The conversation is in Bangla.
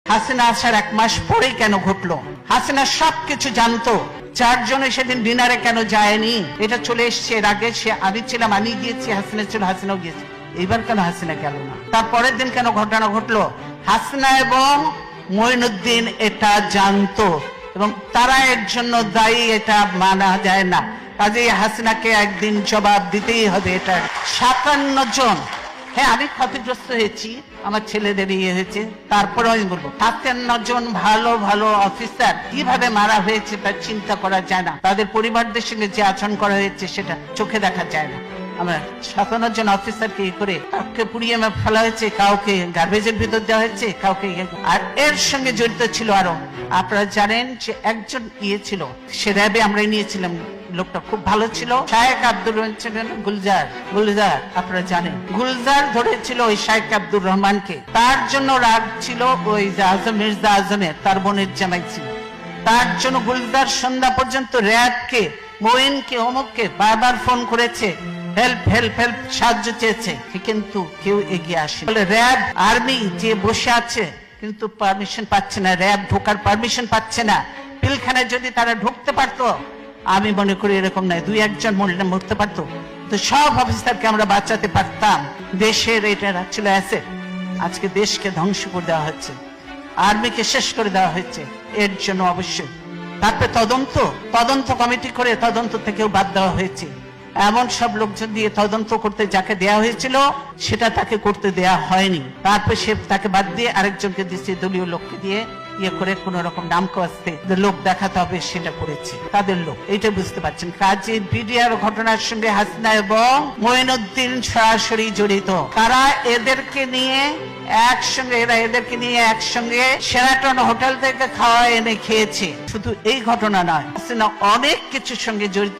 হাসিনা আসার 1 মাস পরেই কেন ঘটলো? হাসিনা সবকিছু জানতো, চারজনে সেদিন ডিনারে কেন যায়নি? এটা চলে এসছে এর আগে। আমি ছিলাম, আমি গিয়েছি, হাসিনা ছিল, হাসিনাও গিয়েছে। এইবার কেন হাসিনা গেল না? তারপরের দিন কেন ঘটনা ঘটলো? হাসিনা এবং মঈনুদ্দিন এটা জানতো এবং তারা এর জন্য দায়ী, এটা মানা যায় না। কাজেই হাসিনাকে একদিন জবাব দিতেই হবে। এটা 57 জন, হ্যাঁ আমি ক্ষতিগ্রস্ত হয়েছি, আমার ছেলেদের ইয়ে হয়েছে, তারপরেও আমি বলবো 57 জন ভালো ভালো অফিসার কিভাবে মারা হয়েছে তা চিন্তা করা যায় না। তাদের পরিবারদের সঙ্গে যে আচরণ করা হয়েছে সেটা চোখে দেখা যায় না। আমরা 57 জন অফিসারকে করে কাউকে পুড়িয়ে ফেলা হয়েছে, কাউকে গার্বেজের ভিতর দেওয়া হয়েছে, কাউকে। আর এর সঙ্গে জড়িত ছিল আরো, আপনারা জানেন যে একজন ইয়ে ছিল, সে র্যাবে আমরা নিয়েছিলাম, লোকটা খুব ভালো ছিল, শায়েখ আব্দুর রহমান গুলজার, আপনারা জানেন গুলজার ধরেছিল ওই শায়েখ আব্দুর রহমানকে। তার জন্য রাগ ছিল ওই মির্জা আজমের, তার বোনের জামাই ছিল। তার জন্য গুলজার সন্ধ্যা পর্যন্ত র্যাবকে, মঈনকে, অমুককে বারবার ফোন করেছে, হেল্প হেল্প হেল্প, সাহায্য চেয়েছে, কিন্তু কেউ এগিয়ে আসে। র্যাব আর্মি যে বসে আছে কিন্তু পারমিশন পাচ্ছে না, র্যাব ঢোকার পারমিশন পাচ্ছে না। পিলখানায় যদি তারা ঢুকতে পারতো, আমি মনে করি এরকম নয়, 2-1 জন মরতে পারতো, তো সব অফিসারকে আমরা বাঁচাতে পারতাম। দেশের এটা ছিল অ্যাসেট, আজকে দেশকে ধ্বংস করে দেওয়া হচ্ছে, আর্মিকে শেষ করে দেওয়া হচ্ছে। এর জন্য অবশ্যই তারপরে তদন্ত কমিটি করে তদন্ত থেকেও বাদ দেওয়া হয়েছে। এমন সব লোকজন দিয়ে তদন্ত করতে যাকে দেয়া হয়েছিল সেটা তাকে করতে দেয়া হয়নি। তারপর সে তাকে বাদ দিয়ে আরেকজনকে দিচ্ছে, দলীয় লোককে দিয়ে ইয়ে করে কোন রকম নাম কাস্তে লোক দেখাতে হবে সেটা করেছে তাদের লোক। এটা বুঝতে পারছেন। কাজে বিডিআর ঘটনার সঙ্গে হাসিনা এবং মঈনুদ্দিন সরাসরি জড়িত। তারা এদেরকে নিয়ে একসঙ্গে শেরাটন হোটেল থেকে খাওয়া এনে খেয়েছে। শুধু এই ঘটনা নয়, হাসিনা অনেক কিছুর সঙ্গে জড়িত।